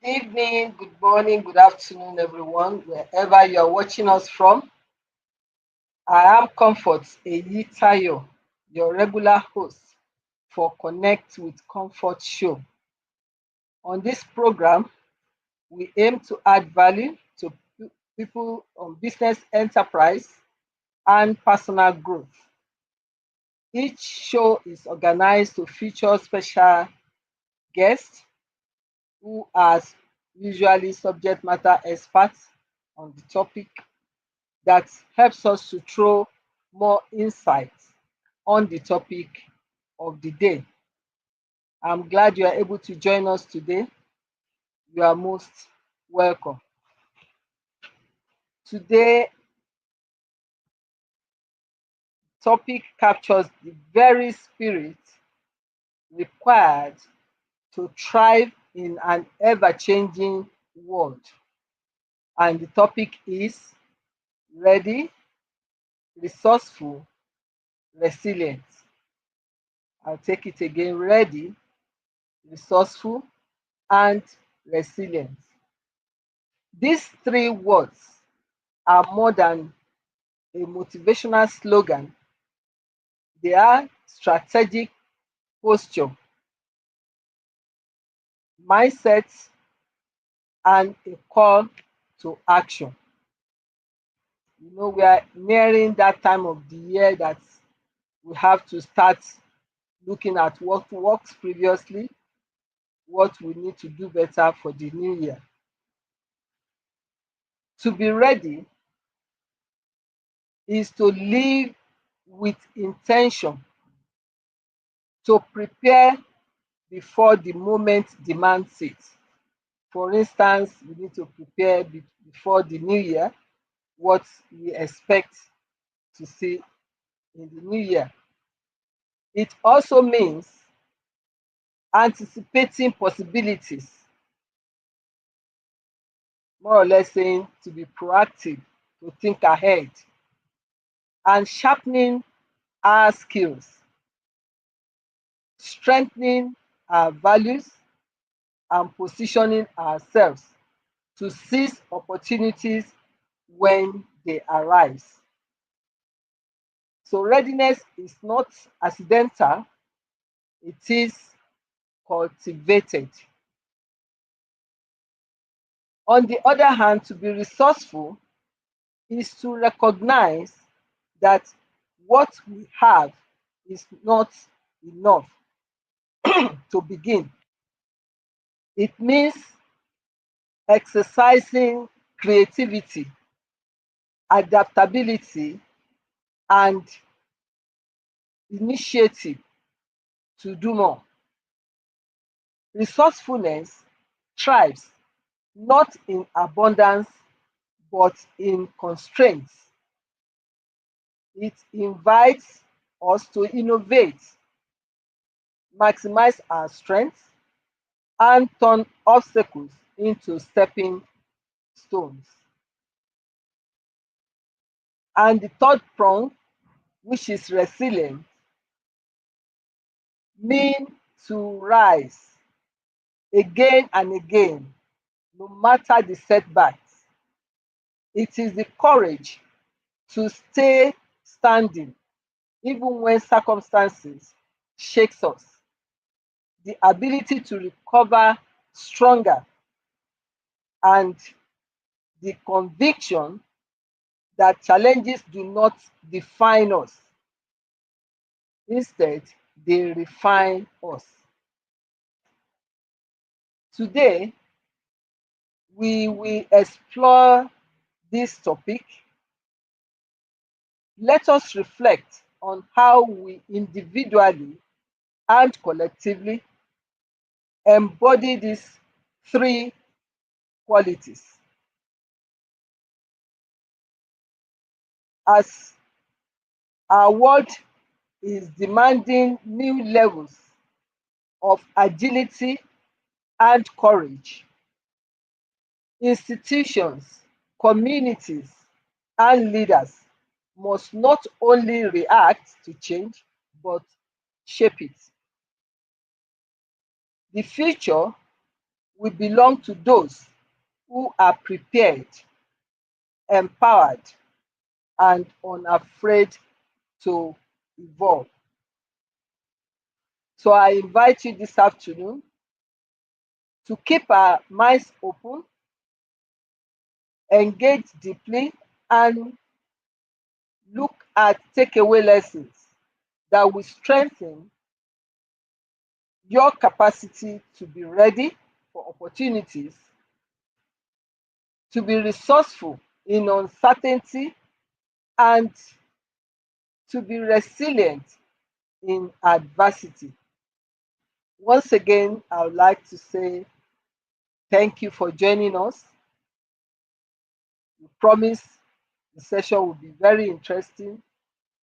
evening, good morning, good afternoon, everyone, wherever you are watching us from. I am Comfort Eyitayo, your regular host for Connect with Comfort show. On this program, we aim to add value to people on business enterprise and personal growth. Each show is organized to feature special guests who are usually subject matter experts on the topic that helps us to throw more insight on the topic of the day. I'm glad you are able to join us today. You are most welcome. Today topic captures the very spirit required to thrive in an ever-changing world. And the topic is ready, resourceful, resilient. I'll take it again, ready, resourceful, and resilient. These three words are more than a motivational slogan, they are strategic posture, mindset, and a call to action. We are nearing that time of the year that we have to start looking at what works previously, what we need to do better for the new year. To be ready is to live with intention, to prepare before the moment demands it. For instance, we need to prepare before the new year what we expect to see in the new year. It also means anticipating possibilities, more or less saying to be proactive, to think ahead, and sharpening our skills, strengthening our values, and positioning ourselves to seize opportunities when they arise. So, readiness is not accidental, it is cultivated. On the other hand, to be resourceful is to recognize that what we have is not enough to begin. It means exercising creativity, adaptability, and initiative to do more. Resourcefulness thrives not in abundance but in constraints. It invites us to innovate, maximize our strengths, and turn obstacles into stepping stones. And the third prong, which is resilient, mean to rise again and again, no matter the setbacks. It is the courage to stay standing even when circumstances shakes us, the ability to recover stronger, and the conviction that challenges do not define us. Instead, they refine us. Today, we will explore this topic. Let us reflect on how we individually and collectively embody these three qualities. As our world is demanding new levels of agility and courage, institutions, communities, and leaders must not only react to change but shape it. The future We belong to those who are prepared, empowered, and unafraid to evolve. So I invite you this afternoon to keep our minds open, engage deeply, and look at takeaway lessons that will strengthen your capacity to be ready for opportunities, to be resourceful in uncertainty, and to be resilient in adversity. Once again, I would like to say thank you for joining us. We promise the session will be very interesting.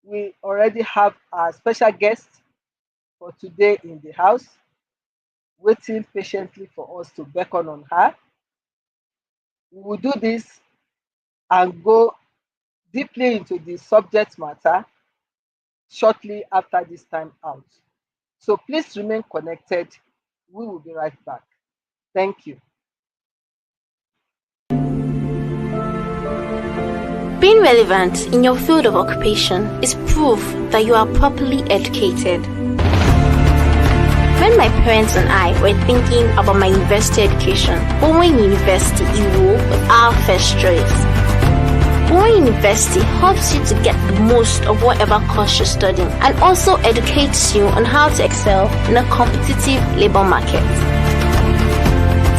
We already have our special guest for today in the house, waiting patiently for us to beckon on her. We will do this and go deeply into the subject matter shortly after this time out. So please remain connected. We will be right back. Thank you. Being relevant in your field of occupation is proof that you are properly educated. When my parents and I were thinking about my university education, Bowen University Iwo was our first choice. Bowen University helps you to get the most of whatever course you're studying and also educates you on how to excel in a competitive labor market.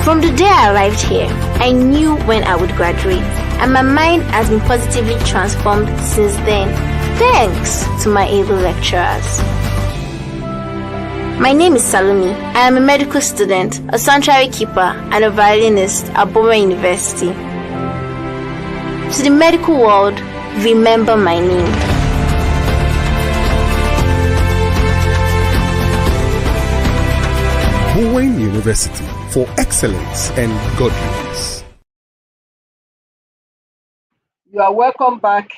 From the day I arrived here, I knew when I would graduate, and my mind has been positively transformed since then, thanks to my able lecturers. My name is Salome. I am a medical student, a sanctuary keeper, and a violinist at Bowen University. To the medical world, remember my name. Bowen University, for excellence and godliness. You are welcome back.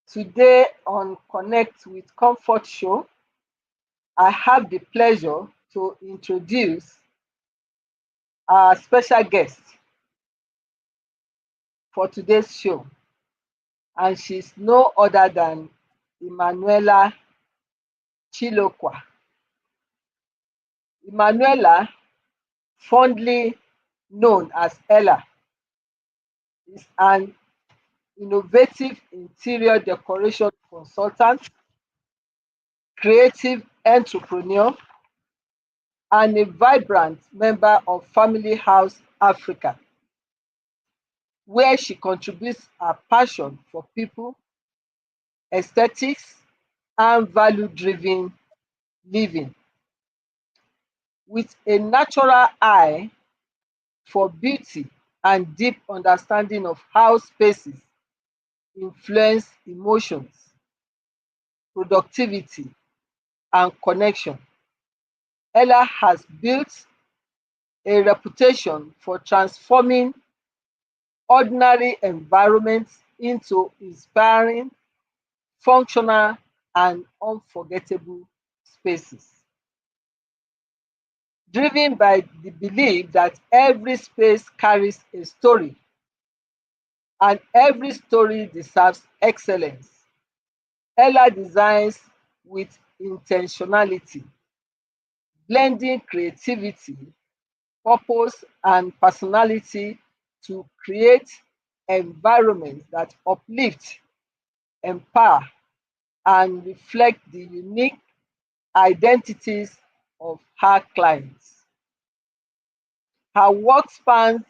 Today on Connect with Comfort Show, I have the pleasure to introduce our special guest for today's show. And she's no other than Emmanuella Chilokoa. Emmanuella, fondly known as Ella, is an innovative interior decoration consultant, creative entrepreneur, and a vibrant member of Family House Africa, where she contributes her passion for people, aesthetics, and value-driven living. With a natural eye for beauty and deep understanding of how spaces influence emotions, productivity, and connection, Ella has built a reputation for transforming ordinary environments into inspiring, functional, and unforgettable spaces. Driven by the belief that every space carries a story and every story deserves excellence, Ella designs with intentionality, blending creativity, purpose, and personality to create environments that uplift, empower, and reflect the unique identities of her clients. Her work spans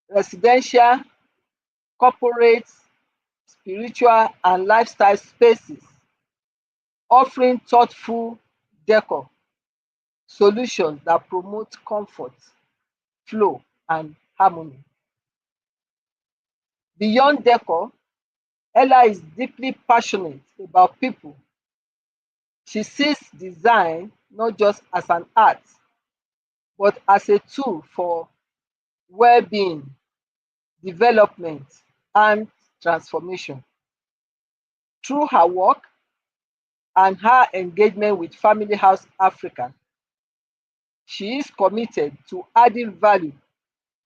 residential, corporate, spiritual, and lifestyle spaces, offering thoughtful decor solutions that promote comfort, flow, and harmony. Beyond decor, Ella is deeply passionate about people. She sees design not just as an art, but as a tool for well-being, development, and transformation. Through her work and her engagement with Family House Africa, She is committed to adding value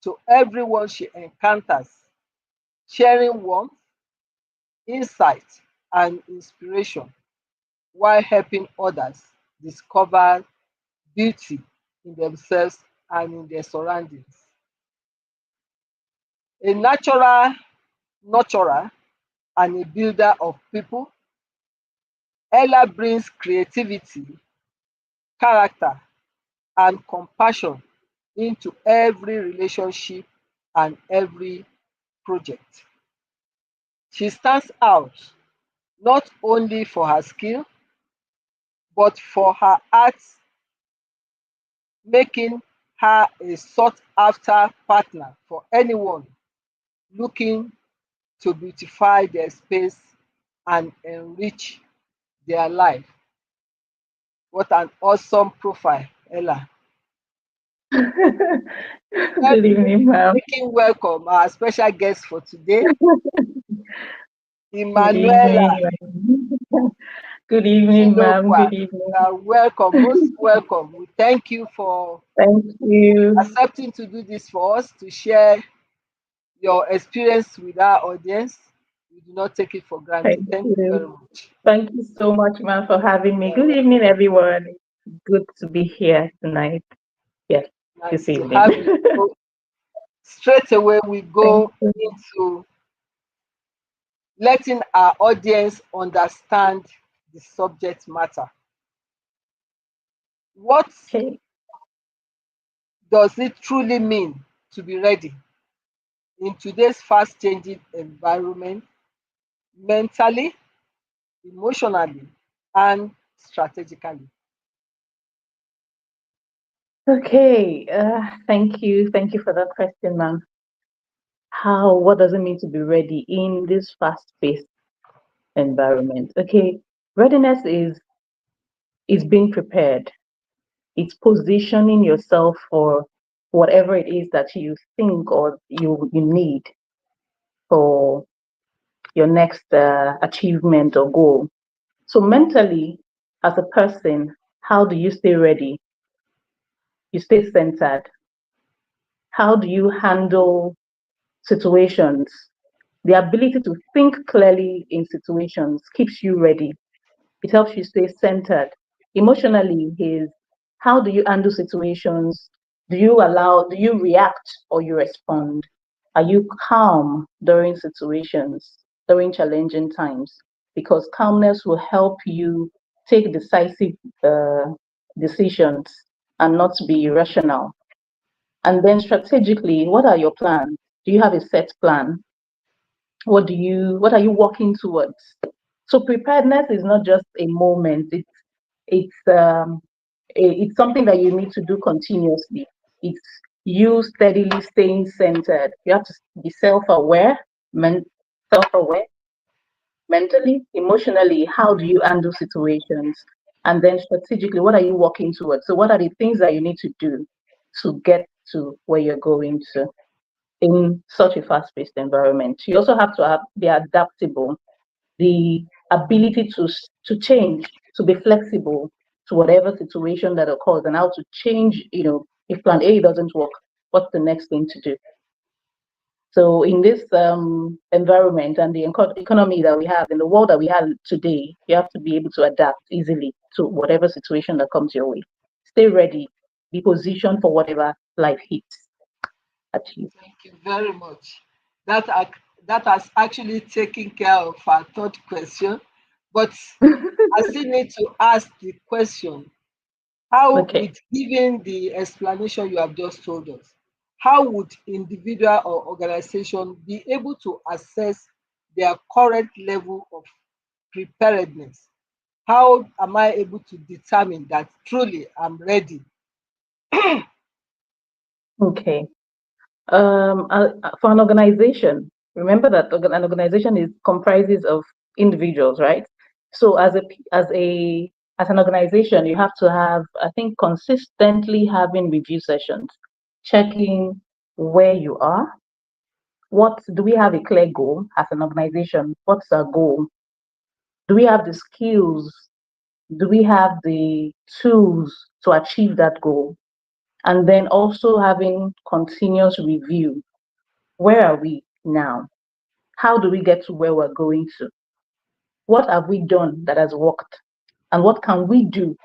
to everyone she encounters, sharing warmth, insight, and inspiration while helping others discover beauty in themselves and in their surroundings. A natural nurturer and a builder of people, Ella brings creativity, character, and compassion into every relationship and every project. She stands out not only for her skill, but for her art, making her a sought after partner for anyone looking to beautify their space and enrich their life. What an awesome profile, Ella. Let's Good evening, ma'am. making welcome our special guest for today, Good Emmanuella evening. Good evening, ma'am. Chilokoa. Good evening. Welcome, most welcome. We thank you for Thank you. accepting to do this for us, to share your experience with our audience. We do not take it for granted. Thank Thank you very you. much. Thank you so much, ma'am, for having me. You're Good evening, welcome. everyone. Good to be here tonight. Yes, this Nice to evening. have you. So straight away, we Thank go you. into letting our audience understand the subject matter. What Okay. does it truly mean to be ready in today's fast changing environment, mentally, emotionally, and strategically? Okay. Thank you. Thank you for that question, ma'am. What does it mean to be ready in this fast-paced environment? Okay. Readiness is being prepared. It's positioning yourself for whatever it is that you think or you need for your next achievement or goal. So mentally, as a person, how do you stay ready? You stay centered. How do you handle situations? The ability to think clearly in situations keeps you ready. It helps you stay centered. Emotionally is how do you handle situations? Do you react or you respond? Are you calm during situations, during challenging times? Because calmness will help you take decisive uh, decisions and not be irrational. And then strategically, what are your plans? Do you have a set plan? What are you working towards? So preparedness is not just a moment. It's it's something that you need to do continuously. It's you steadily staying centered. You have to be self-aware, self-aware mentally, emotionally. How do you handle situations? And then strategically, what are you working towards? So what are the things that you need to do to get to where you're going to in such a fast-paced environment? You also have to be adaptable, the ability to change, to be flexible to whatever situation that occurs, and how to change. If plan A doesn't work, what's the next thing to do? So in this environment and the economy that we have, in the world that we have today, you have to be able to adapt easily to whatever situation that comes your way. Stay ready, be positioned for whatever life hits at you. Thank you very much. That has actually taken care of our third question, but I still need to ask the question: how Okay. would, given the explanation you have just told us, how would individual or organization be able to assess their current level of preparedness? How am I able to determine that truly I'm ready? Okay. For an organization, remember that an organization is comprises of individuals, right? So as an organization, you have to have, I think, consistently having review sessions, checking where you are. What do we have a clear goal as an organization? What's our goal? Do we have the skills? Do we have the tools to achieve that goal? And then also having continuous review. Where are we now? How do we get to where we're going to? What have we done that has worked? And what can we do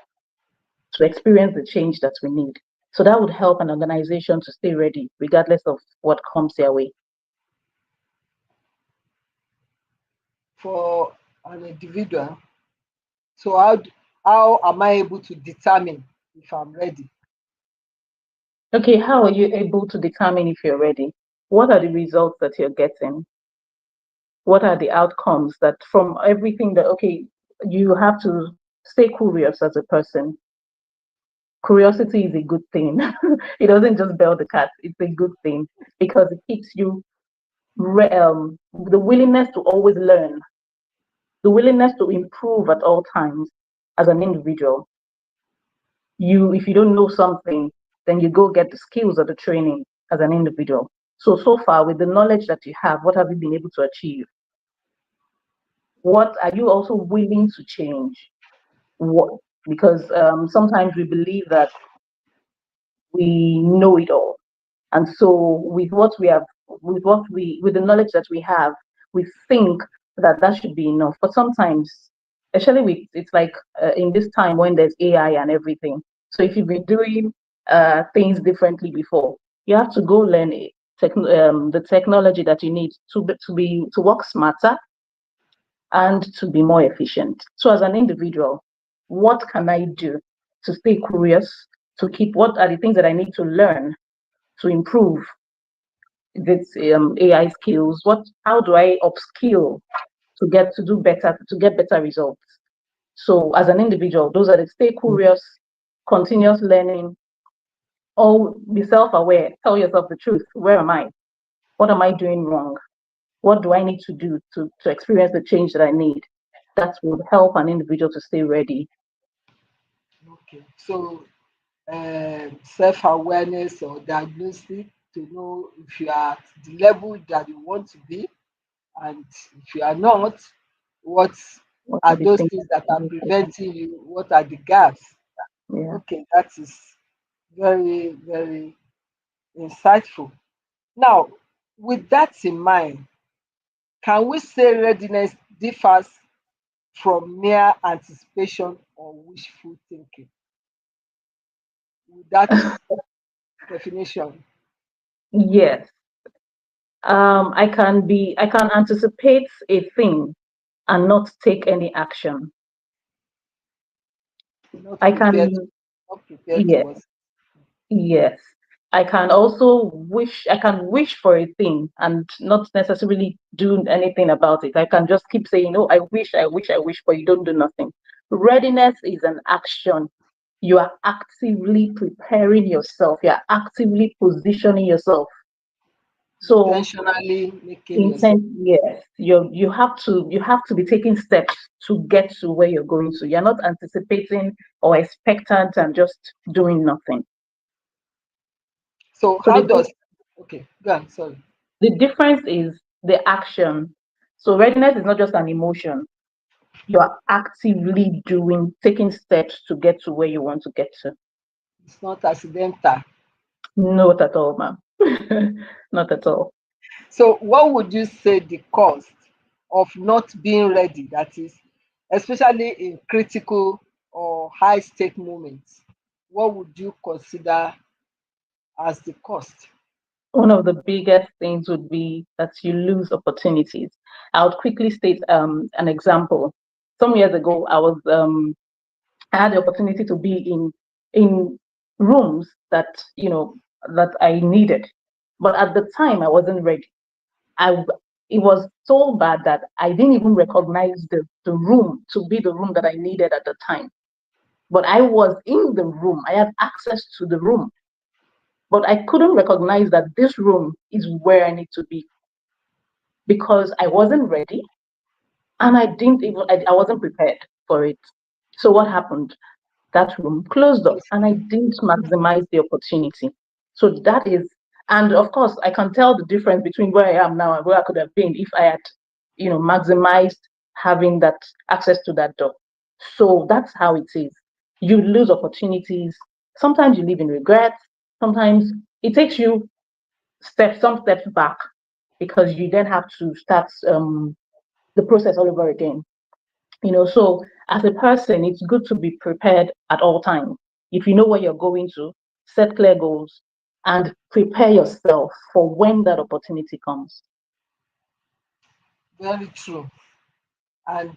to experience the change that we need? So that would help an organization to stay ready, regardless of what comes their way. For an individual, so how am I able to determine if I'm ready? Okay, how are you able to determine if you're ready? What are the results that you're getting? What are the outcomes that from everything that, okay, you have to stay curious as a person. Curiosity is a good thing. It doesn't just bell the cat, it's a good thing because it keeps you the willingness to always learn, the willingness to improve at all times as an individual. If you don't know something, then you go get the skills or the training as an individual. So far with the knowledge that you have, what have you been able to achieve? What are you also willing to change? What, because sometimes we believe that we know it all. And so with the knowledge that we have, we think that that should be enough. But sometimes, especially it's like in this time when there's AI and everything. So if you've been doing things differently before, you have to go learn the technology that you need to work smarter and to be more efficient. So as an individual, what can I do to stay curious, to keep what are the things that I need to learn to improve this AI skills? How do I upskill to do better, to get better results? So as an individual, those are the stay curious, continuous learning, or be self-aware, tell yourself the truth. Where am I? What am I doing wrong? What do I need to do to experience the change that I need? That would help an individual to stay ready. Okay, so self-awareness or diagnostic to know if you are at the level that you want to be, and if you are not, what What are are the those things things that that I are need to do? preventing you? What are the gaps? Yeah. Okay, that is very, very insightful. Now, with that in mind, can we say readiness differs from mere anticipation or wishful thinking? With that definition, Yes. I can anticipate a thing and not take any action. not I prepared, can, not prepared yes, towards. yes. I can also I can wish for a thing and not necessarily do anything about it. I can just keep saying, oh, I wish, but you don't do nothing. Readiness is an action. You are actively preparing yourself. You are actively positioning yourself. So Intentionally making yourself. intent, yes, you have to be taking steps to get to where you're going to. You're not anticipating or expectant and just doing nothing. So So how does, okay, go on, sorry. the difference is the action. So readiness is not just an emotion. You are actively taking steps to get to where you want to get to. It's not accidental. Not at all, ma'am. Not at all. So what would you say the cost of not being ready, that is, especially in critical or high stake moments? What would you consider as the cost? One of the biggest things would be that you lose opportunities. I would quickly state an example. Some years ago, I had the opportunity to be in rooms that that I needed, but at the time I wasn't ready. I It was so bad that I didn't even recognize the room to be the room that I needed at the time. But I was in the room. I had access to the room, but I couldn't recognize that this room is where I need to be because I wasn't ready and I wasn't prepared for it. So what happened? That room closed up and I didn't maximize the opportunity. So that is, and of course, I can tell the difference between where I am now and where I could have been if I had, maximized having that access to that door. So that's how it is. You lose opportunities. Sometimes you live in regret. sometimes it takes you some steps back because you then have to start the process all over again. So as a person, it's good to be prepared at all times. If you know where you're going to, set clear goals and prepare yourself for when that opportunity comes. Very true. And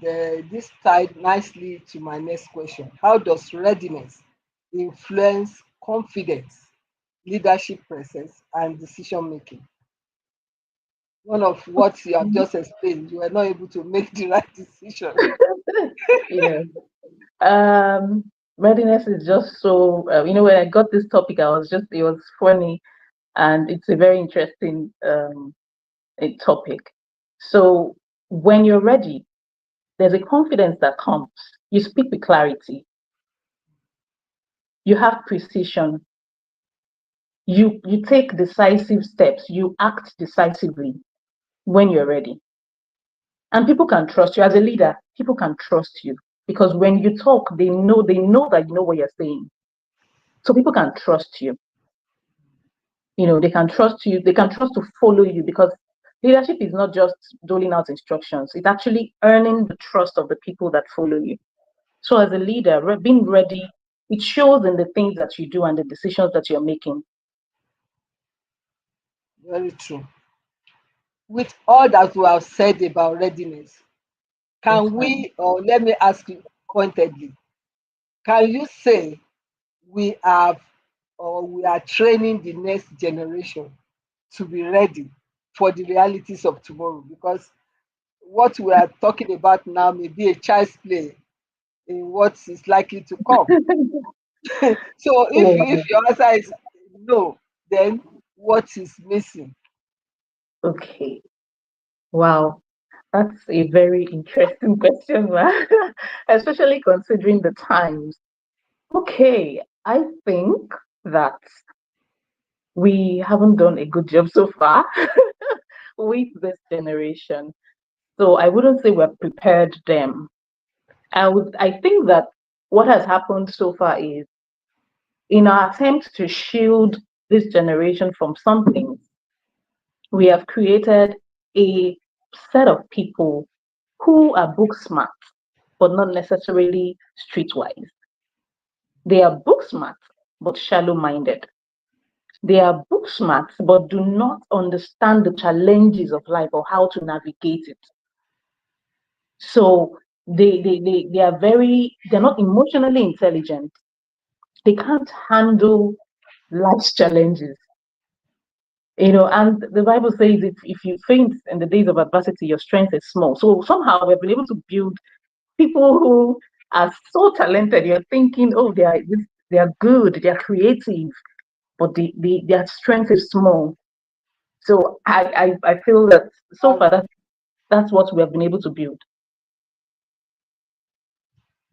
this tied nicely to my next question. How does readiness influence confidence, leadership presence, and decision making? One of what you have just explained, you were not able to make the right decision. Yeah. Um, Readiness is just so, when I got this topic, it was funny, and it's a very interesting topic. So when you're ready, there's a confidence that comes. You speak with clarity, you have precision, you take decisive steps, you act decisively when you're ready. And people can trust you as a leader, people can trust you because when you talk, they know that you know what you're saying. So people can trust you. They can trust you, they can trust to follow you because leadership is not just doling out instructions, it's actually earning the trust of the people that follow you. So as a leader, being ready, it shows in the things that you do and the decisions that you're making. Very true. With all that we have said about readiness, Yes, can ma'am. we, or let me ask you pointedly, can you say we have or we are training the next generation to be ready for the realities of tomorrow? Because what we are talking about now may be a child's play in what is likely to come. So if Wow. your answer is no, then what is missing? Okay. Wow. That's a very interesting question, ma'am. Especially considering the times. Okay, I think that we haven't done a good job so far with this generation. So I wouldn't say we've prepared them. I think that what has happened so far is in our attempt to shield this generation from something, we have created a set of people who are book smart, but not necessarily streetwise. They are book smart, but shallow minded. They are book smart, but do not understand the challenges of life or how to navigate it. So they are they're not emotionally intelligent. They can't handle life's challenges. And the Bible says if you faint in the days of adversity, your strength is small. So somehow we've been able to build people who are so talented. You're thinking, oh, they are good, they are creative, but their strength is small. So I feel that so far Very, that's what we have been able to build.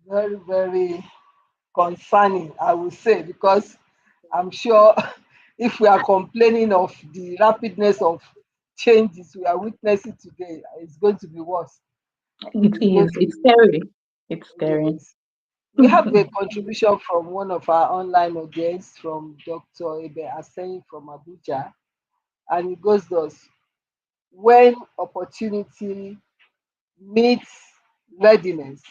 very, very concerning, I would say, because I'm sure if we are complaining of the rapidness of changes we are witnessing today, it's going to be worse. It It's going is. to It's be, scary. It's scary. yes. We have a contribution from one of our online audience from Dr. Ebe Aseyin from Abuja, and it goes thus: when opportunity meets readiness,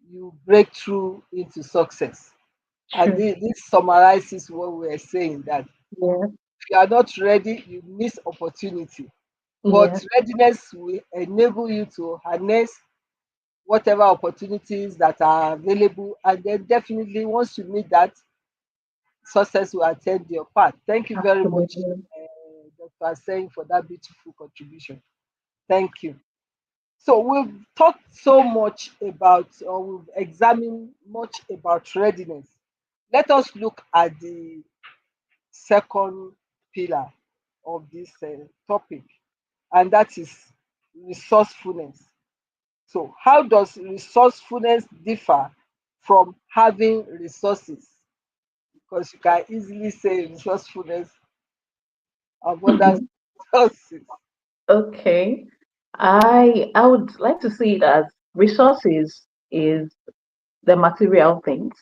you break through into success. And True. this summarizes what we're saying, that Yeah. if you are not ready, you miss opportunity. But Yeah. readiness will enable you to harness whatever opportunities that are available. And then definitely once you meet that, success will attend your path. Thank you very much, Absolutely. Dr. Saying, for that beautiful contribution. Thank you. So we've talked so much about, or we've examined much about readiness. Let us look at the second pillar of this topic, and that is resourcefulness. So, how does resourcefulness differ from having resources? Because you can easily say resourcefulness, abundance of resources. Okay. I would like to see it as resources is the material things.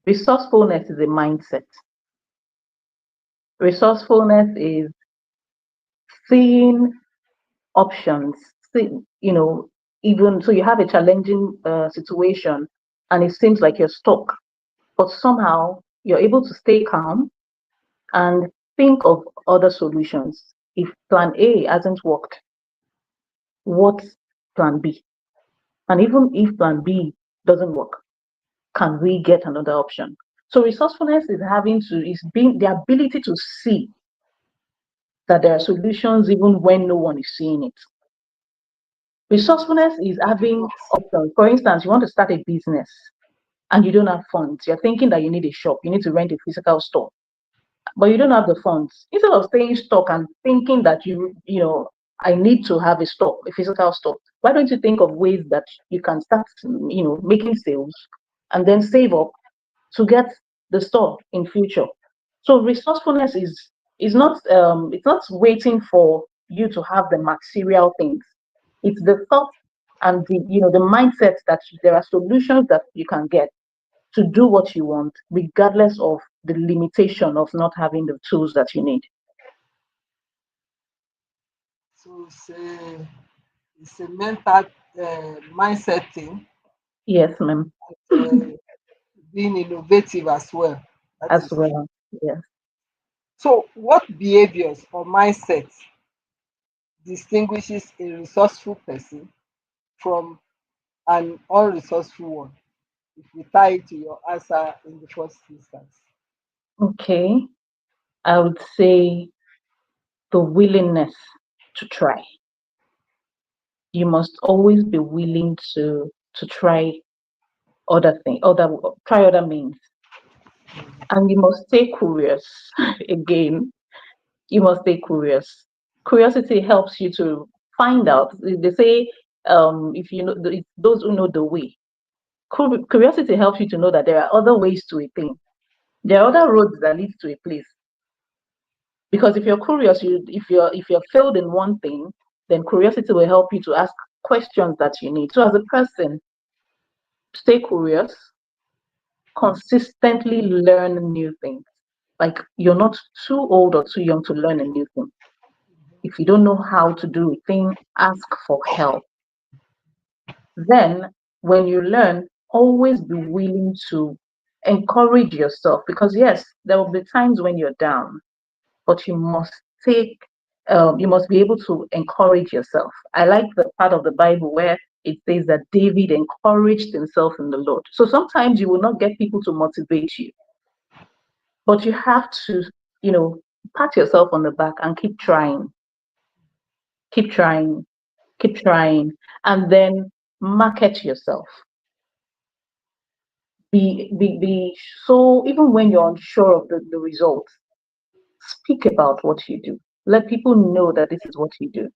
Resourcefulness is a mindset. Resourcefulness is seeing options. See, even so, you have a challenging situation, and it seems like you're stuck, but somehow you're able to stay calm and think of other solutions. If plan A hasn't worked, what's plan B? And even if plan B doesn't work, can we get another option? So resourcefulness is being the ability to see that there are solutions even when no one is seeing it. Resourcefulness is having options. For instance, you want to start a business and you don't have funds. You're thinking that you need a shop, you need to rent a physical store, but you don't have the funds. Instead of staying stuck and thinking that I need to have a store, a physical store, why don't you think of ways that you can start, making sales and then save up to get the store in future? So resourcefulness is not it's not waiting for you to have the material things. It's the thought and the mindset that there are solutions that you can get to do what you want, regardless of the limitation of not having the tools that you need. So it's a mental mindset thing, Yes, ma'am. uh, being innovative as well. That As is true. well. Yes. So, what behaviors or mindset distinguishes a resourceful person from an unresourceful one? If we tie it to your answer in the first instance. Okay. I would say the willingness to try. You must always be willing to try try other means. And you must stay curious. Again, you must stay curious. Curiosity helps you to find out. They say, if you know those who know the way. Curiosity helps you to know that there are other ways to a thing. There are other roads that lead to a place. Because if you're curious, if you're failed in one thing, then curiosity will help you to ask questions that you need. So as a person, stay curious, consistently learn new things. Like you're not too old or too young to learn a new thing. If you don't know how to do a thing, ask for help. Then, when you learn, always be willing to encourage yourself because, yes, there will be times when you're down, but take, you must be able to encourage yourself. I like the part of the Bible where it says that David encouraged himself in the Lord. So sometimes you will not get people to motivate you, but you have to, you know, pat yourself on the back and keep trying, keep trying, and then market yourself. Be so even when you're unsure of the results, speak about what you do. Let people know that this is what you do.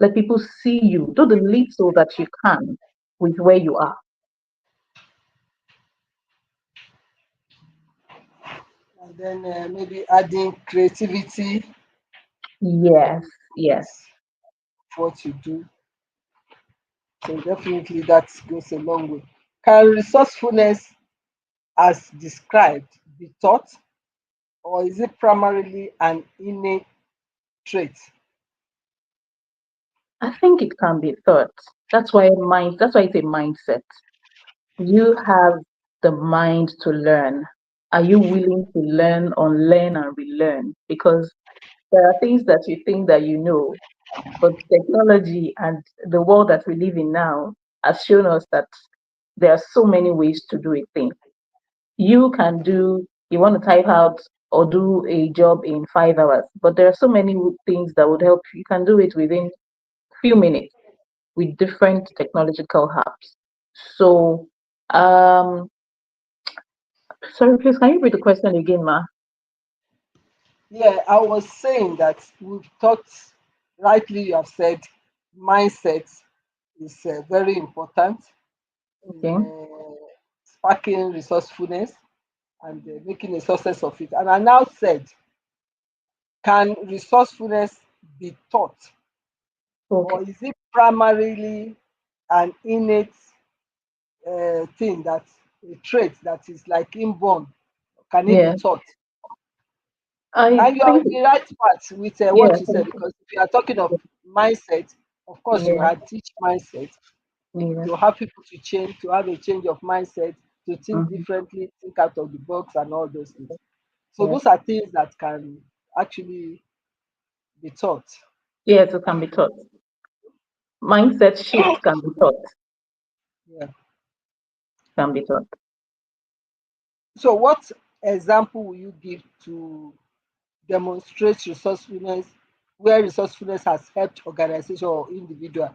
Let people see you. Do the little that you can with where you are. And then maybe adding creativity Yes, yes. to what you do. So definitely that goes a long way. Can resourcefulness, as described, be taught, or is it primarily an innate trait? I think it can be thought. That's why it's a mindset. You have the mind to learn. Are you willing to learn, unlearn, and relearn? Because there are things that you think that you know, but technology and the world that we live in now has shown us that there are so many ways to do a thing. You want to type out or do a job in 5 hours, but there are so many things that would help. You can do it within few minutes with different technological hubs. So, um, sorry, please, can you repeat the question again, Ma? Yeah, I was saying that we've talked, rightly you have said, mindset is very important in Okay. sparking resourcefulness and making a success of it. And I now said, can resourcefulness be taught, Okay. or is it primarily an innate thing, that a trait that is like inborn? Can it be Yeah. taught? I And you're on think, the right path with yeah, what you said, because if you are talking of mindset, of course, you yeah, had teach mindset yeah, to have people to change, to have a change of mindset, to think mhm, differently, think out of the box, and all those things. So yeah. those are things that can actually be taught. Yes, it can be taught. Mindset shift can be taught. Yeah. Can be taught. So what example will you give to demonstrate resourcefulness, where resourcefulness has helped organization or individual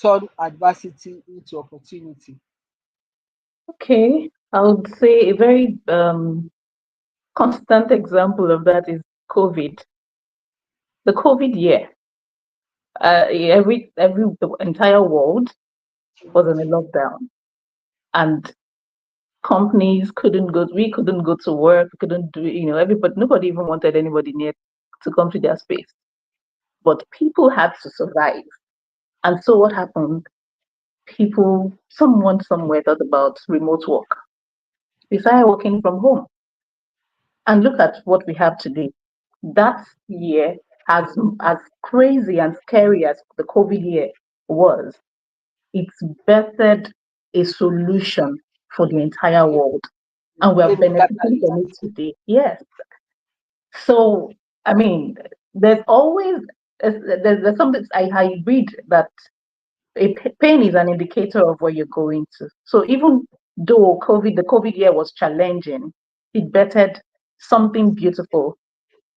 turn adversity into opportunity? Okay, I would say a very constant example of that is COVID. The COVID year, the entire world was in a lockdown, and companies couldn't go. We couldn't go to work. We couldn't do. Everybody, nobody even wanted anybody near to come to their space. But people had to survive, and so what happened? Someone somewhere thought about remote work. They started working from home, and look at what we have today. That year, as crazy and scary as the COVID year was, it's bettered a solution for the entire world, and we are Became a benefiting catalyst. from it today. Yes. So, I mean, there's always there's something I read that pain is an indicator of where you're going to. So even though the COVID year was challenging, it bettered something beautiful,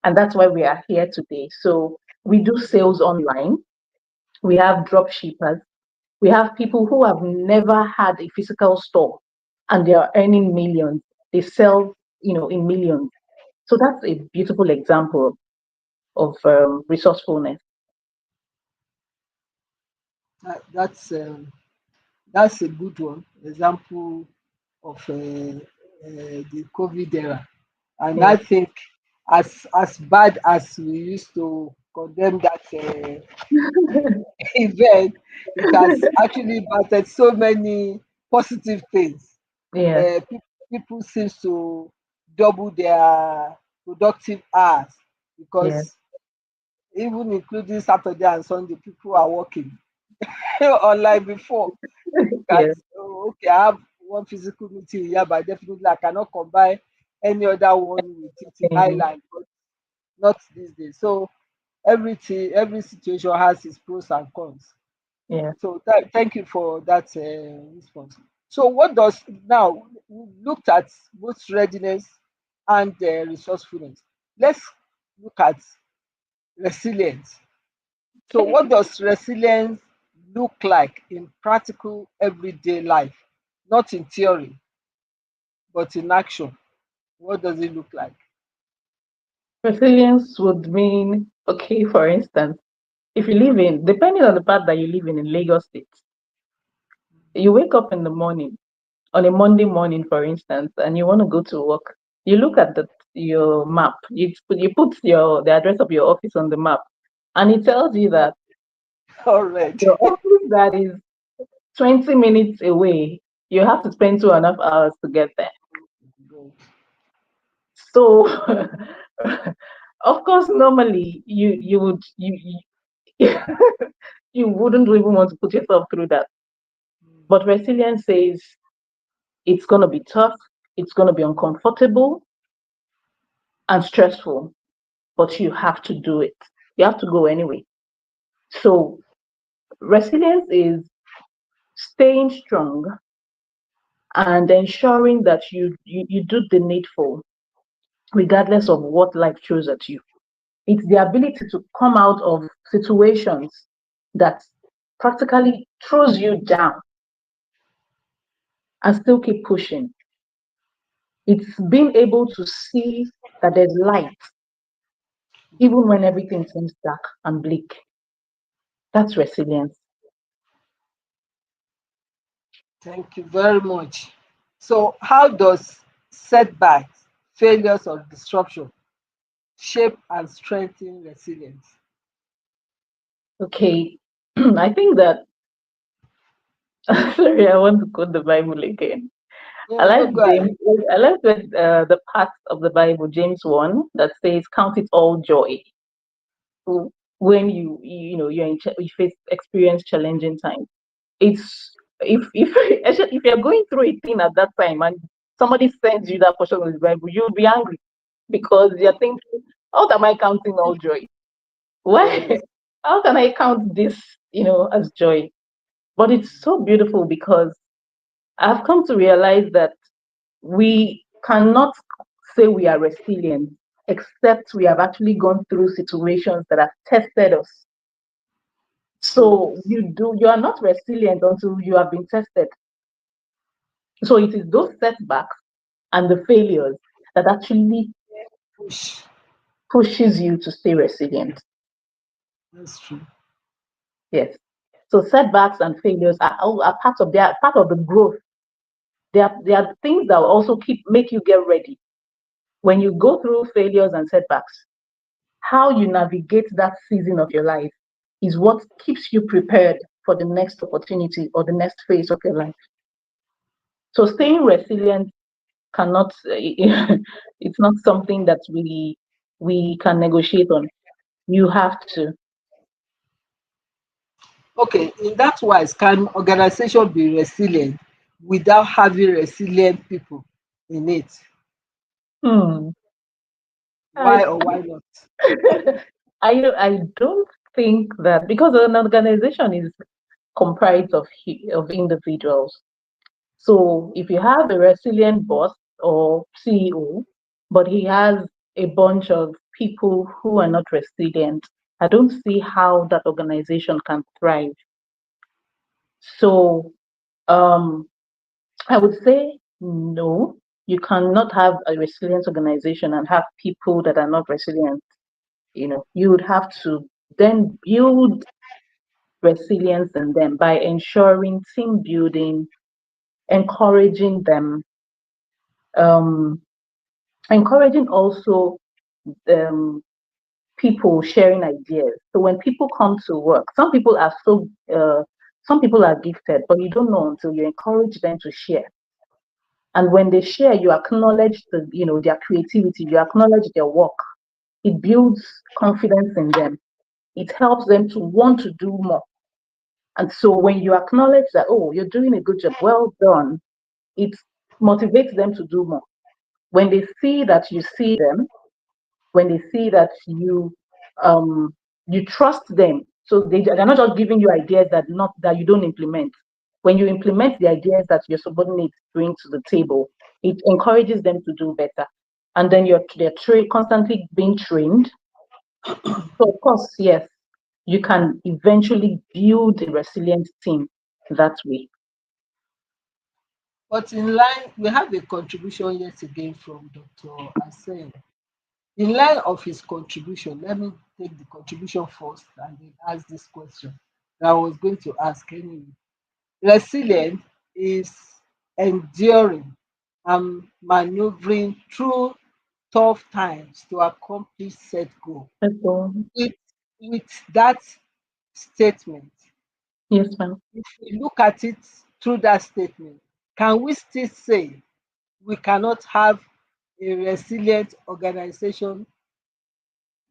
and that's why we are here today. So we do sales online. We have drop shippers. We have people who have never had a physical store, and they are earning millions. They sell, in millions. So that's a beautiful example of resourcefulness. That, that's a good one. Example of the COVID era. And I Yeah. think as bad as we used to condemn that event, it has actually battered so many positive things. Yes. People seems to double their productive hours Yes. because even including Saturday and Sunday, people are working. Unlike before, you look at, Yes. oh, okay, I have one physical meeting here, but definitely I cannot combine any other one with it in Mm, Highland, but not these days. So every situation has its pros and cons. yeah. So thank you for that response. So what does now we looked at both readiness and resourcefulness. Let's look at resilience. So Okay. what does resilience look like in practical everyday life? Not in theory, but in action. What does it look like? Resilience would mean, okay, for instance, if you live depending on the part that you live in Lagos State, you wake up in the morning, on a Monday morning, for instance, and you want to go to work, you look at your map, you put the address of your office on the map, and it tells you that All right. your office that is 20 minutes away, you have to spend 2.5 hours to get there. So, of course, normally you would you you wouldn't even want to put yourself through that. But resilience says it's going to be tough, it's going to be uncomfortable and stressful, but you have to do it. You have to go anyway. So, resilience is staying strong and ensuring that you do the needful, regardless of what life throws at you. It's the ability to come out of situations that practically throws you down and still keep pushing. It's being able to see that there's light even when everything seems dark and bleak. That's resilience. Thank you very much. So how does setbacks, failures or disruption shape and strengthen resilience? Okay. I think that sorry, I want to quote the Bible again. I Yeah, like no, go ahead. James. I like the part of the Bible, James 1, that says, "Count it all joy when you face experience challenging times." It's if if you're going through a thing at that time and somebody sends you that portion of the Bible, you'll be angry because you're thinking, "How am I counting all joy? Why? Yes. How can I count this, as joy?" But it's so beautiful because I've come to realize that we cannot say we are resilient except we have actually gone through situations that have tested us. So Yes. you are not resilient until you have been tested. So it is those setbacks and the failures that actually Push. pushes you to stay resilient. That's true. Yes. So setbacks and failures are part of the growth. They are things that will also make you get ready. When you go through failures and setbacks, how you navigate that season of your life is what keeps you prepared for the next opportunity or the next phase of your life. So staying resilient cannot it's not something that we can negotiate on. You have to. Okay, in that wise, can organization be resilient without having resilient people in it? Hmm. I Why or why not? I don't think that, because an organization is comprised of individuals. So if you have a resilient boss or CEO, but he has a bunch of people who are not resilient, I don't see how that organization can thrive. So um, I would say no. You cannot have a resilient organization and have people that are not resilient. You would have to then build resilience in them by ensuring team building, encouraging them, um, encouraging also um, people sharing ideas. So when people come to work, some people are gifted, but you don't know until you encourage them to share. And when they share, you acknowledge their creativity, you acknowledge their work. It builds confidence in them. It helps them to want to do more. And so when you acknowledge that, oh, you're doing a good job, well done, it motivates them to do more. When they see that you see them, when they see that um, you trust them, so they're not just giving you ideas that you don't implement. When you implement the ideas that your subordinates bring to the table, it encourages them to do better. And then they're constantly being trained. So of course, yes, you can eventually build a resilient team that way. But in line, we have a contribution yet again from Dr. Asen. In line of his contribution, let me take the contribution first and then ask this question that I was going to ask anyway. Resilience is enduring and maneuvering through tough times to accomplish set goal. So, With, with that statement, yes, ma'am. if we look at it through that statement, can we still say we cannot have a resilient organization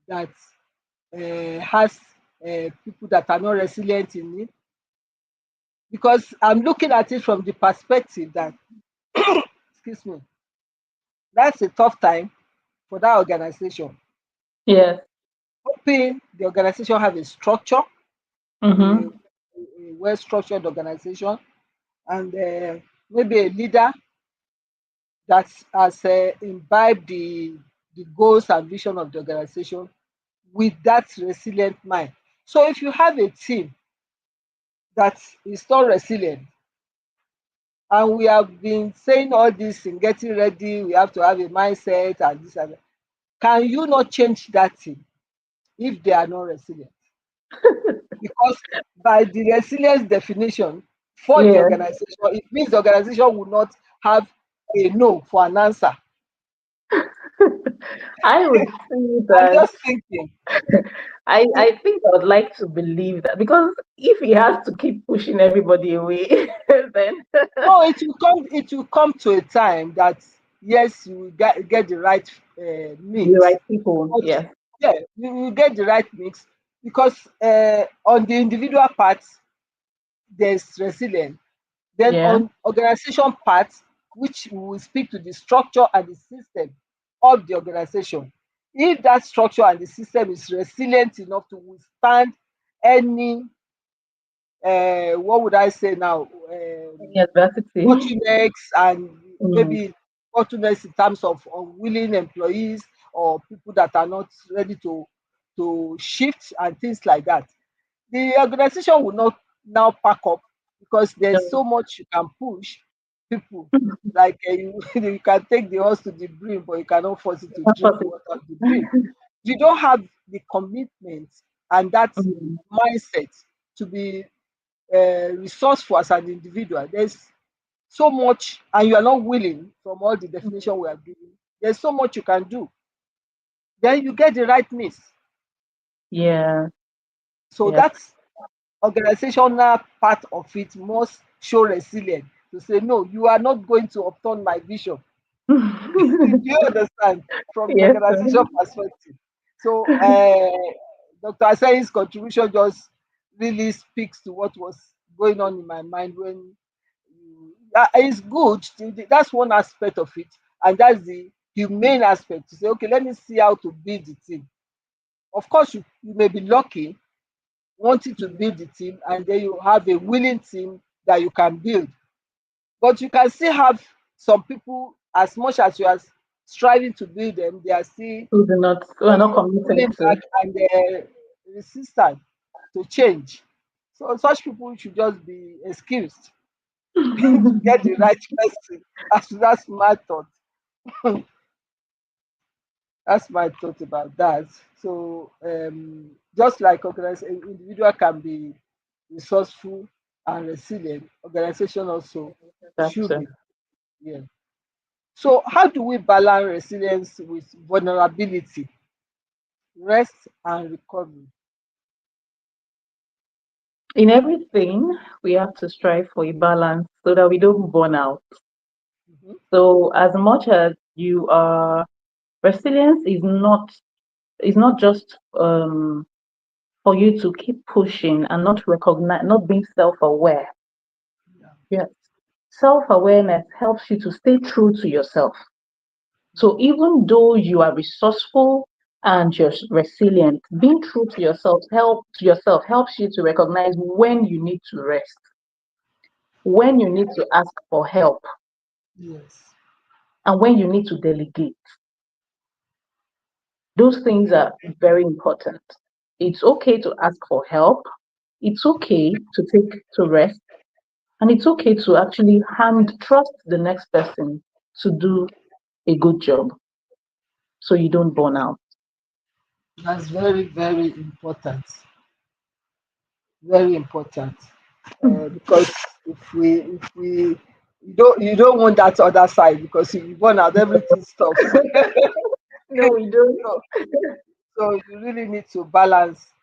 that has people that are not resilient in it? Because I'm looking at it from the perspective that, excuse me, that's a tough time for that organization. Yes. Hoping the organization have a structure, a, Mm-hmm. a well-structured organization, and maybe a leader that has imbibed the goals and vision of the organization with that resilient mind. So if you have a team that is not resilient, and we have been saying all this in getting ready, we have to have a mindset and this and that. Can you not change that team if they are not resilient? Because by the resilience definition for the Yes. organization, it means the organization will not have a no for an answer. I would see I'm that just thinking. I think I would like to believe that, because if he has to keep pushing everybody away, then No, it will come to a time that yes, you will get the right the mix. right people, But yes, yeah, you will get the right mix because on the individual part there's resilience. Then yeah, on organization part, which we will speak to the structure and the system of the organization. If that structure and the system is resilient enough to withstand any what would I say now, any adversity. bottlenecks and Mm, maybe bottlenecks in terms of unwilling employees or people that are not ready to shift and things like that. The organization will not now pack up because there's no, so much you can push people. Like you can take the horse to the brim, but you cannot force it to not drink the possible. water of the brim. You don't have the commitment and that Mm, mindset to be resourceful as an individual. There's so much, and you are not willing from all the definition we have given. There's so much you can do. Then you get the right mix. yeah, So yes. that's organizational part of it must show resilience to say, no, you are not going to upturn my vision. Do you understand from the Yes, organization perspective? So Dr. Asayi's contribution just really speaks to what was going on in my mind when it's good. That's one aspect of it, and that's the humane aspect to say, okay, let me see how to build the team. Of course, you may be lucky wanting to build the team, and then you have a willing team that you can build. But you can still have some people, as much as you are striving to build them, they are still who are not committed pulling to. back and resistant to change. So such people should just be excused to get the right person. That's my thought. That's my thought about that. So just like individual can be resourceful and resilient, organization also That's should be. Yeah. So how do we balance resilience with vulnerability, rest and recovery? in everything. We have to strive for a balance so that we don't burn out. Mhm. So as much as you are, resilience is not just for you to keep pushing and not recognize, not being self-aware. Yeah. Yes. Self-awareness helps you to stay true to yourself. So even though you are resourceful and you're resilient, being true to yourself helps you to recognize when you need to rest, when you need to ask for help, Yes. and when you need to delegate. Those things are very important. It's okay to ask for help. It's okay to rest, and it's okay to actually hand trust the next person to do a good job so you don't burn out. That's very, very important. Very important. Because if we you don't want that other side because if you burn out everything stops. No, we don't. so, so you really need to balance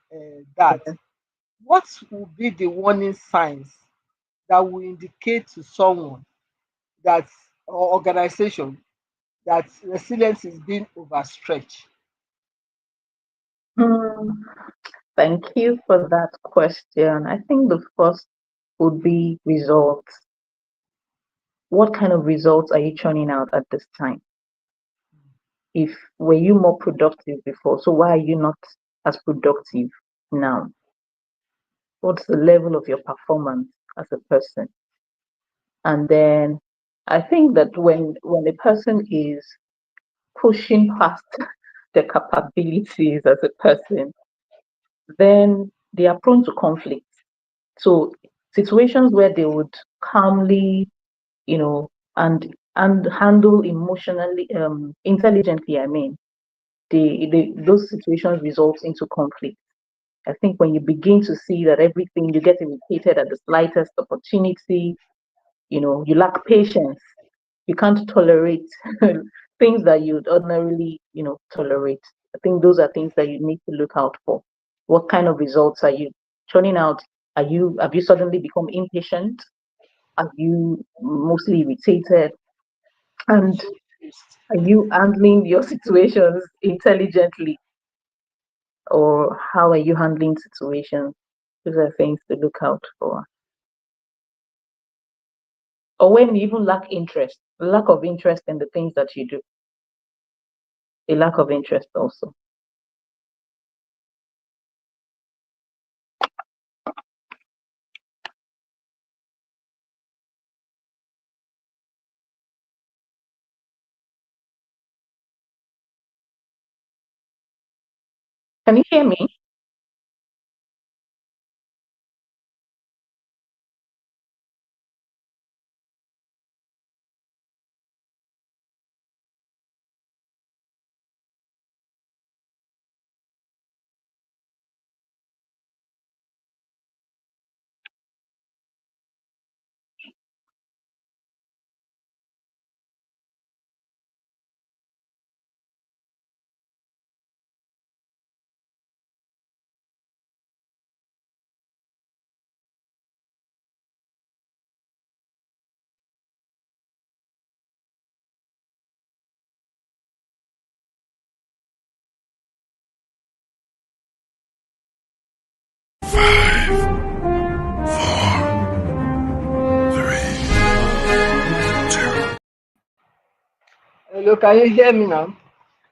that. What will be the warning signs that will indicate to someone that or organization that resilience is being overstretched? Hmm, thank you for that question. I think the first would be results. What kind of results are you churning out at this time? If were you more productive before, so why are you not as productive now? What's the level of your performance as a person? And then I think that when a person is pushing past their capabilities as a person, then they are prone to conflict. So situations where they would calmly, you know, and handle emotionally, intelligently. I mean, those situations result into conflict. I think when you begin to see that everything you get irritated at the slightest opportunity, you lack patience. You can't tolerate things that you'd ordinarily, tolerate. I think those are things that you need to look out for. What kind of results are you churning out? Have you suddenly become impatient? Are you mostly irritated? And So pissed. are you handling your situations intelligently? Or how are you handling situations? Those are things to look out for. Or when you even lack of interest in the things that you do, a lack of interest also. Can you hear me? Hello, can you hear me now?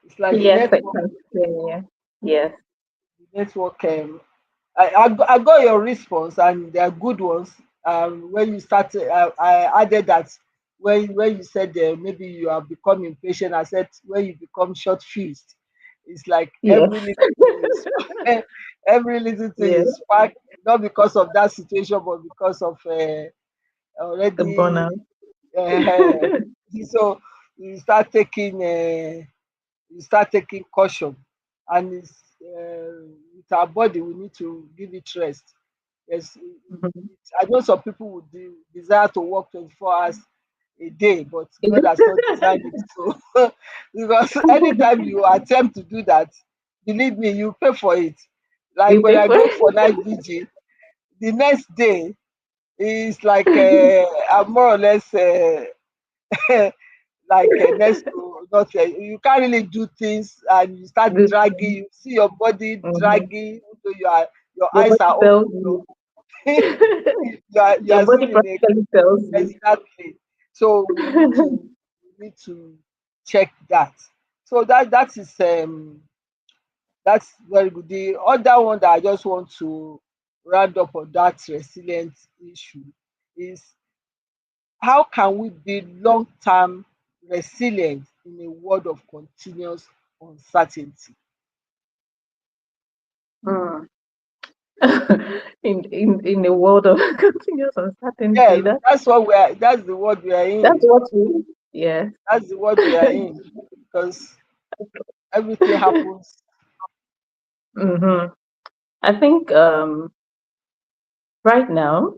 It's like the Yes, I network. can hear you. Yes. The network. I got your response, and they are good ones. When you started, I added that when you said maybe you have become impatient. I said when you become short fused. It's like Yes. every little thing Yes. is spark, not because of that situation, but because of The already. burnout. Uh, so you start taking. You start taking caution, and with our body we need to give it rest. Yes, Mhm. I know some people would desire to work 24 hours a day, but God has not designed it so. Because anytime you attempt to do that, believe me, you pay for it. Like You when pay I for go for night vigil, the next day is like I'm more or less like next to nothing. You can't really do things, and you start good dragging. thing. You see your body Mhm. dragging, even though your Your eyes body are tells open. you. You Your are body still in a practically tells you. exactly. So we need to check that. So that's very good. The other one that I just want to round up on that resilience issue is how can we be long-term resilient in a world of continuous uncertainty? Mm. In a world of continuous Yeah, uncertainty, that's the world we are that's in. what we. Yes. That's the world we are in because everything happens. Hmm. I think right now,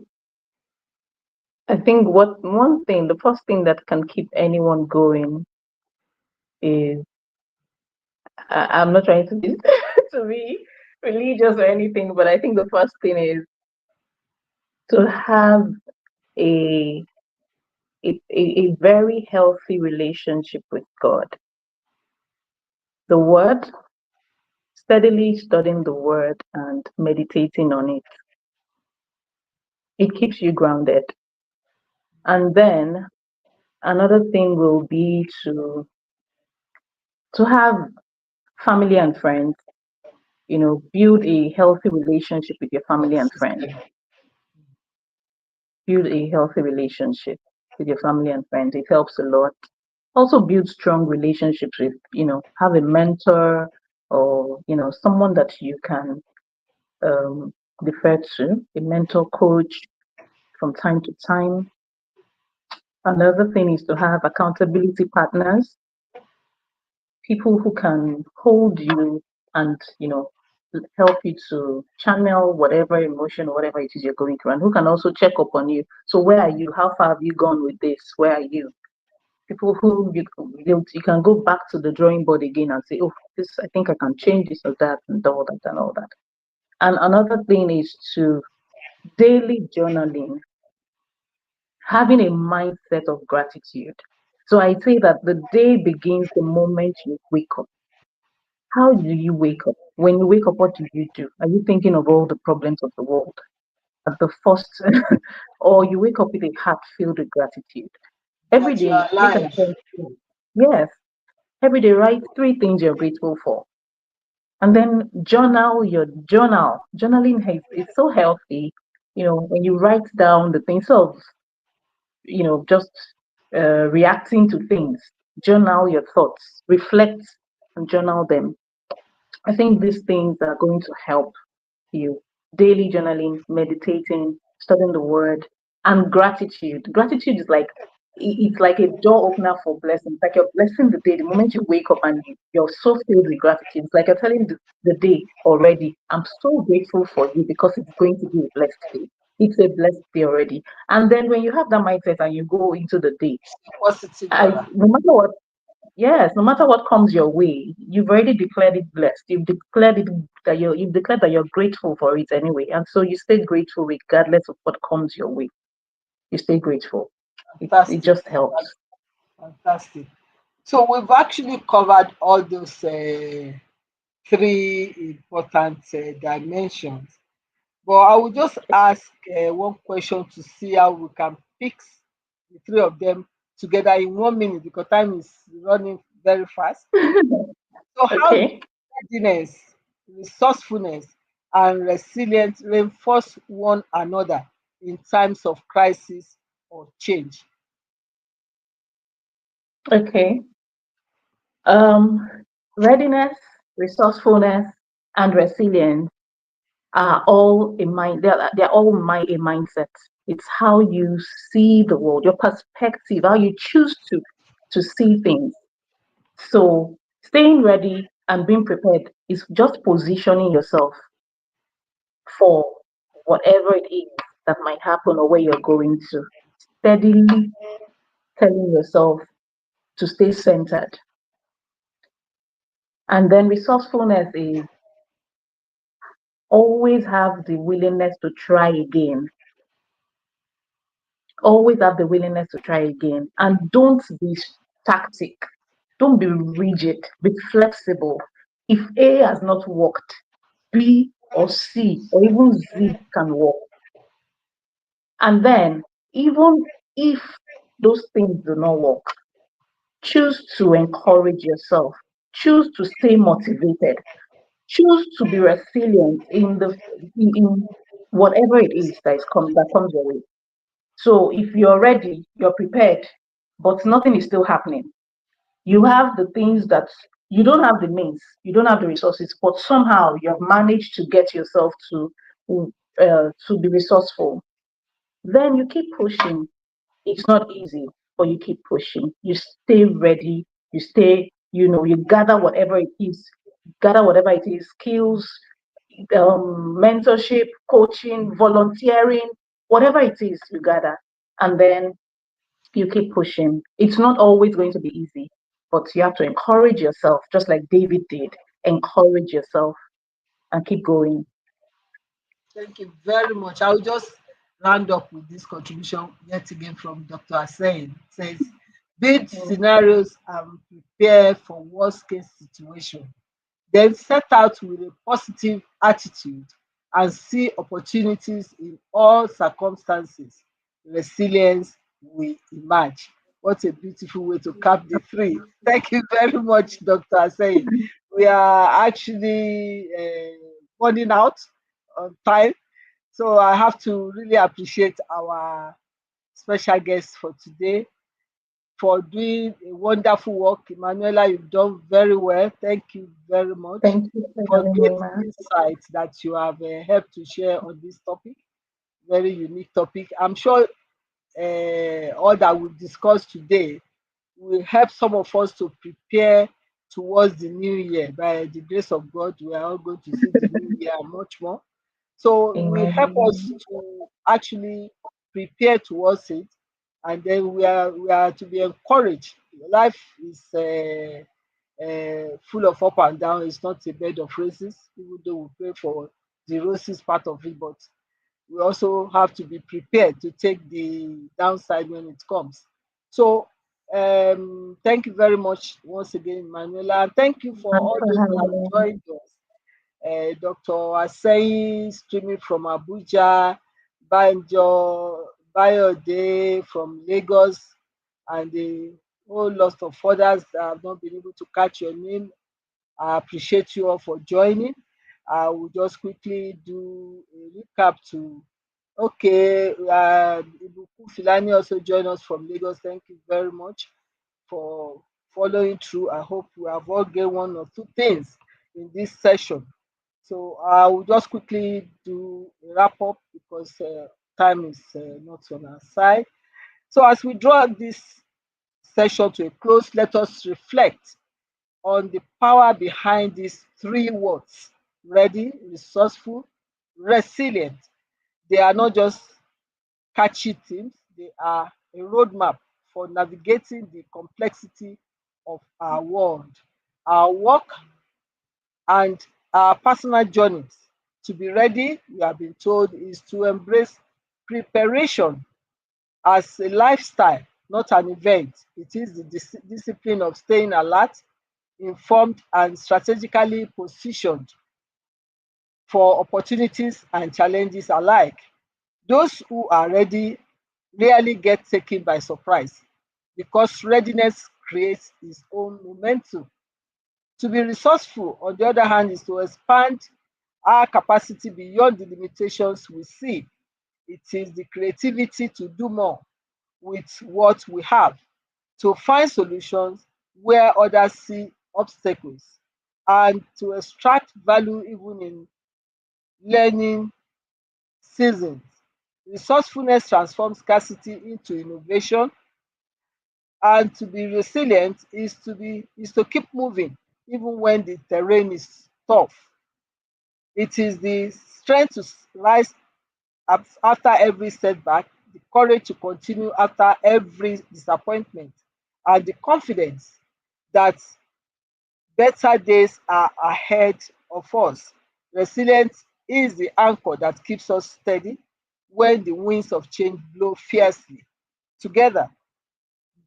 I think the first thing that can keep anyone going is, I'm not trying to be to be religious or anything, but I think the first thing is to have a a very healthy relationship with God. The Word, steadily studying the Word and meditating on it, it keeps you grounded. And then another thing will be to have family and friends, build a healthy relationship with your family and friends. Consistent. Build a healthy relationship with your family and friends. It helps a lot. Also build strong relationships with, have a mentor, or, someone that you can um, refer to, a mentor coach from time to time. Another thing is to have accountability partners, people who can hold you and, help you to channel whatever emotion or whatever it is you're going through, and who can also check up on you. So where are you? How far have you gone with this? Where are you? People who you can go back to the drawing board again and say, oh, this, I think I can change this or that and all that and all that. And another thing is to daily journaling, having a mindset of gratitude. So I say that the day begins the moment you wake up. How do you wake up? When you wake up, what do you do? Are you thinking of all the problems of the world at the first, or you wake up with a heart filled with gratitude? Every That you are day, make an alive. attempt to, yes, every day write three things you're grateful for. And then journal your journal. Journaling is so healthy. When you write down the things of, just reacting to things, journal your thoughts, reflect and journal them. I think these things are going to help you. Daily journaling, meditating, studying the word, and gratitude. Gratitude is like it's like a door opener for blessings. Like you're blessing the day the moment you wake up and you're so filled with gratitude. It's like you're telling the day already, I'm so grateful for you because it's going to be a blessed day. It's a blessed day already. And then when you have that mindset and you go into the day, Positive aura. no matter what, yes, no matter what comes your way, you've already declared it blessed. You've declared that you're grateful for it anyway. And so you stay grateful regardless of what comes your way. You stay grateful. It Fantastic. just helps. Fantastic. So we've actually covered all those three important dimensions. But I will just ask one question to see how we can fix the three of them together in 1 minute because time is running very fast. So how do Okay. readiness, resourcefulness, and resilience reinforce one another in times of crisis or change? Okay. Um, Readiness, resourcefulness, and resilience are all a mind. They're all a mindset. It's how you see the world, your perspective, how you choose to see things. So staying ready and being prepared is just positioning yourself for whatever it is that might happen or where you're going to. Steadily telling yourself to stay centered. And then resourcefulness is always have the willingness to try again. Always have the willingness to try again. And don't be tactic. Don't be rigid. Be flexible. If A has not worked, B or C or even Z can work. And then, even if those things do not work, choose to encourage yourself, choose to stay motivated, choose to be resilient in whatever it is that comes your way. So if you're ready, you're prepared, but nothing is still happening. You have the things that you don't have the means, you don't have the resources, but somehow you have managed to get yourself to be resourceful. Then you keep pushing. It's not easy, but you keep pushing. You stay ready. You gather whatever it is, skills, mentorship, coaching, volunteering, whatever it is you gather. And then you keep pushing. It's not always going to be easy, but you have to encourage yourself, just like David did. Encourage yourself and keep going. Thank you very much. I will just round up with this contribution yet again from Dr. Asen. It says, build Mhm. scenarios and prepare for worst case situation. Then set out with a positive attitude and see opportunities in all circumstances. Resilience will emerge. What a beautiful way to cap the three. Thank you very much, Dr. Asen. We are actually running out on time. So I have to really appreciate our special guest for today for doing a wonderful work. Emmanuella, you've done very well. Thank you very much Thank you for for having those me, ma'am. insights that you have helped to share on this topic. Very unique topic. I'm sure all that we've discussed today will help some of us to prepare towards the new year. By the grace of God, we are all going to see the new year and much more. So it will help us Amen. to actually prepare towards it, and then we are to be encouraged. Life is full of up and down. It's not a bed of roses, even though we pray for the roses part of it, but we also have to be prepared to take the downside when it comes. So thank you very much once again, Emmanuella, and thank you for Thanks all for those who having have me. joined us. Dr. Aseyi streaming from Abuja, Banjo Bayode from Lagos, and a whole lot of others that have not been able to catch your name. I appreciate you all for joining. I will just quickly do a recap to okay. Ibuku Filani also joined us from Lagos. Thank you very much for following through. I hope we have all gained one or two things in this session. So I will just quickly do a wrap up because time is not on our side. So as we draw this session to a close, let us reflect on the power behind these three words: ready, resourceful, resilient. They are not just catchy themes, they are a roadmap for navigating the complexity of our world, our work, and our personal journeys. To be ready, we have been told, is to embrace preparation as a lifestyle, not an event. It is the discipline of staying alert, informed, and strategically positioned for opportunities and challenges alike. Those who are ready rarely get taken by surprise because readiness creates its own momentum. To be resourceful, on the other hand, is to expand our capacity beyond the limitations we see. It is the creativity to do more with what we have, to find solutions where others see obstacles, and to extract value even in learning seasons. Resourcefulness transforms scarcity into innovation, and to be resilient is to keep moving even when the terrain is tough. It is the strength to rise after every setback, the courage to continue after every disappointment, and the confidence that better days are ahead of us. Resilience is the anchor that keeps us steady when the winds of change blow fiercely. Together,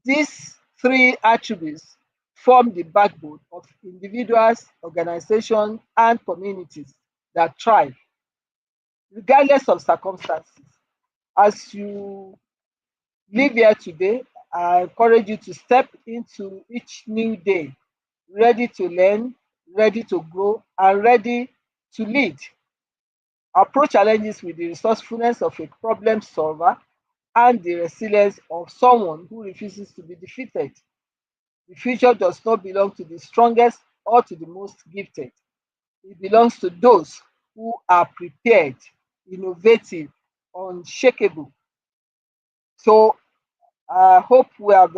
these three attributes form the backbone of individuals, organizations, and communities that thrive, regardless of circumstances. As you live here today, I encourage you to step into each new day ready to learn, ready to grow, and ready to lead. Approach challenges with the resourcefulness of a problem solver and the resilience of someone who refuses to be defeated. The future does not belong to the strongest or to the most gifted. It belongs to those who are prepared, innovative, unshakable. So I hope we have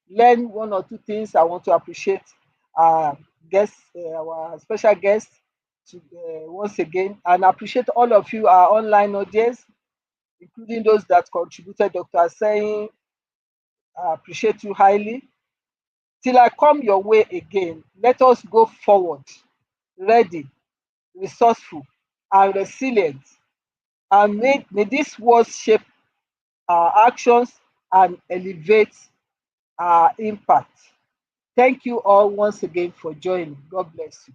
learned one or two things. I want to appreciate our guests, our special guests, once again, and appreciate all of you, our online audience, including those that contributed. Dr. Saying, I appreciate you highly. Till I come your way again, let us go forward, ready, resourceful, and resilient. And may these words shape our actions and elevate our impact. Thank you all once again for joining. God bless you.